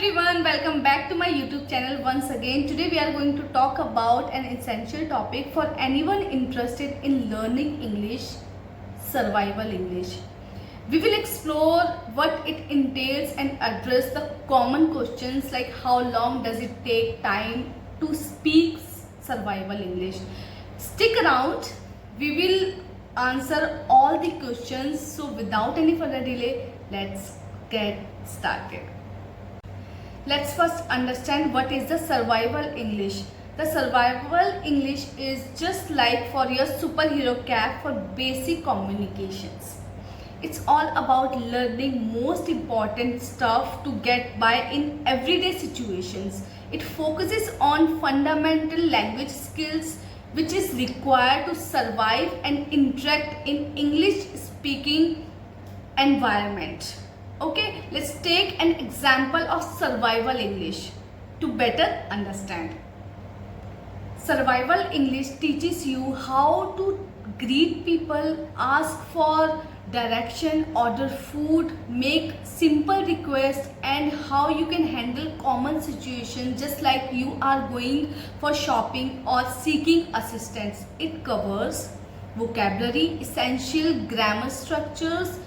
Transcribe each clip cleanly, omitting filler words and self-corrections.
everyone, welcome back to my YouTube channel once again. Today we are going to talk about an essential topic for anyone interested in learning English, survival English. We will explore what it entails and address the common questions like how long does it take time to speak survival English. Stick around, we will answer all the questions. So without any further delay, let's get started. Let's first understand what is the survival English. The survival English is just like for your superhero cap for basic communications. It's all about learning most important stuff to get by in everyday situations. It focuses on fundamental language skills which is required to survive and interact in English speaking environment. Okay, let's take an example of survival English to better understand. Survival English teaches you how to greet people, ask for direction, order food, make simple requests, and how you can handle common situations just like you are going for shopping or seeking assistance. It covers vocabulary, essential grammar structures,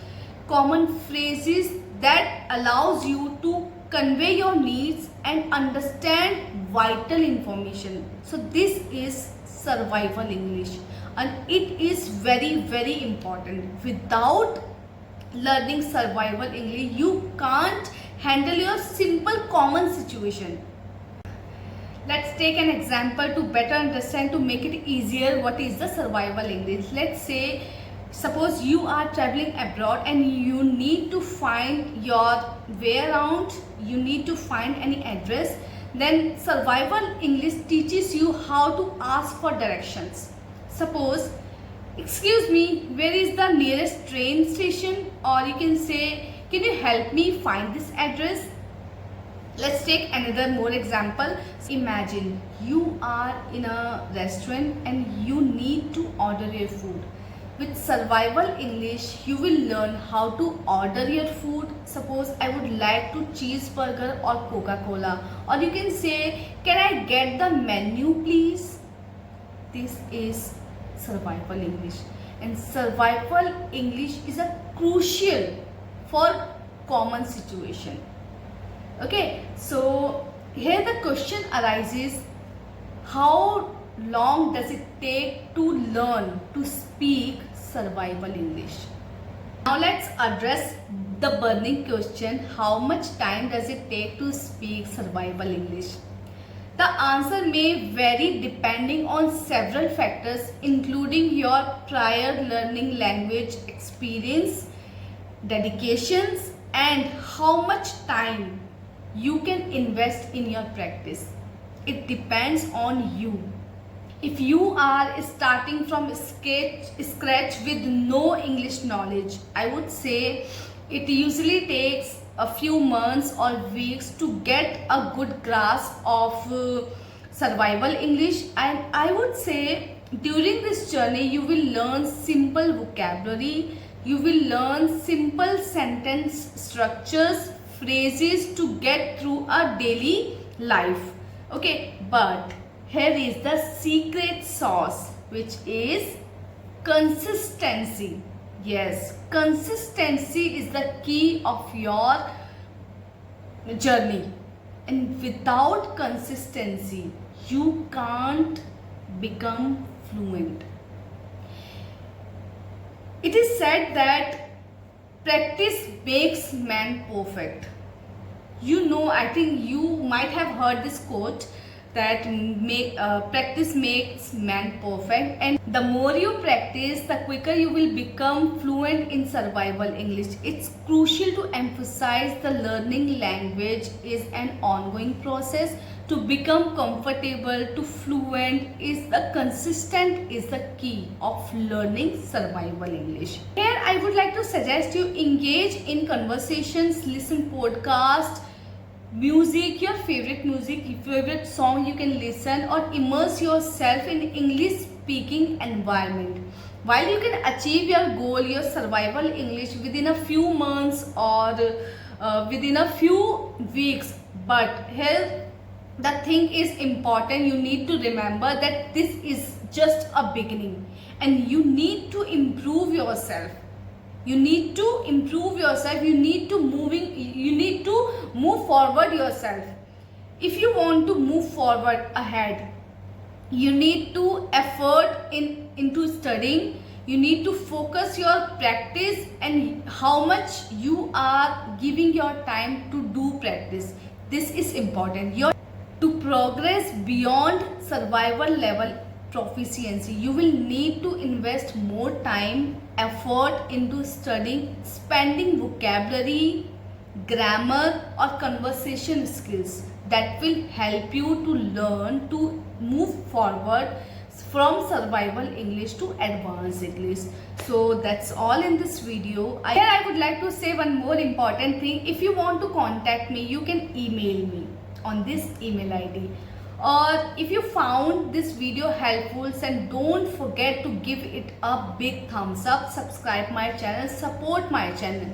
common phrases that allows you to convey your needs and understand vital information. So this is survival English and it is very important. Without learning survival English, you can't handle your simple common situation. Let's take an example to better understand, to make it easier what is the survival English. Let's say suppose you are traveling abroad and you need to find your way around, you need to find any address. Then survival English teaches you how to ask for directions. Suppose, excuse me, where is the nearest train station? Or you can say, can you help me find this address? Let's take another more example. Imagine you are in a restaurant and you need to order your food. With survival English, you will learn how to order your food. Suppose I would like to cheeseburger or Coca-Cola. Or you can say, can I get the menu please? This is survival English. And survival English is a crucial for common situation. Okay, so here the question arises, how long does it take to learn to speak survival English? Now let's address the burning question, how much time does it take to speak survival English? The answer may vary depending on several factors including your prior learning language experience, dedications, and how much time you can invest in your practice. It depends on you. If you are starting from scratch with no English knowledge, I would say it usually takes a few months or weeks to get a good grasp of survival English. And I would say during this journey you will learn simple vocabulary, you will learn simple sentence structures, phrases to get through a daily life. Okay, but here is the secret sauce, which is consistency. Yes, consistency is the key of your journey. And without consistency, you can't become fluent. It is said that practice makes man perfect. You know, I think you might have heard this quote that practice makes man perfect, and the more you practice, the quicker you will become fluent in survival English. It's crucial to emphasize the learning language is an ongoing process. To become comfortable to fluent is the consistent is the key of learning survival English. Here I would like to suggest you engage in conversations, listen podcast, music, your favorite song you can listen, or immerse yourself in English speaking environment. While you can achieve your goal, your survival English within a few months or within a few weeks. But here the thing is important, you need to remember that this is just a beginning and you need to improve yourself. You need to improve yourself. You need to move forward yourself. If you want to move forward ahead, you need to effort into studying. You need to focus your practice and how much you are giving your time to do practice. This is important. To progress beyond survival level proficiency, you will need to invest more time, effort into studying, spending vocabulary, grammar or conversation skills that will help you to learn to move forward from survival English to advanced English. So that's all in this video. Here I would like to say one more important thing. If you want to contact me, you can email me on this email ID. Or if you found this video helpful, then don't forget to give it a big thumbs up, subscribe my channel, support my channel.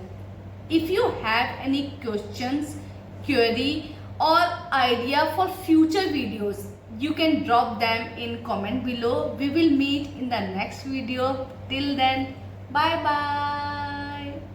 If you have any questions, query or idea for future videos, you can drop them in comment below. We will meet in the next video. Till then, bye bye.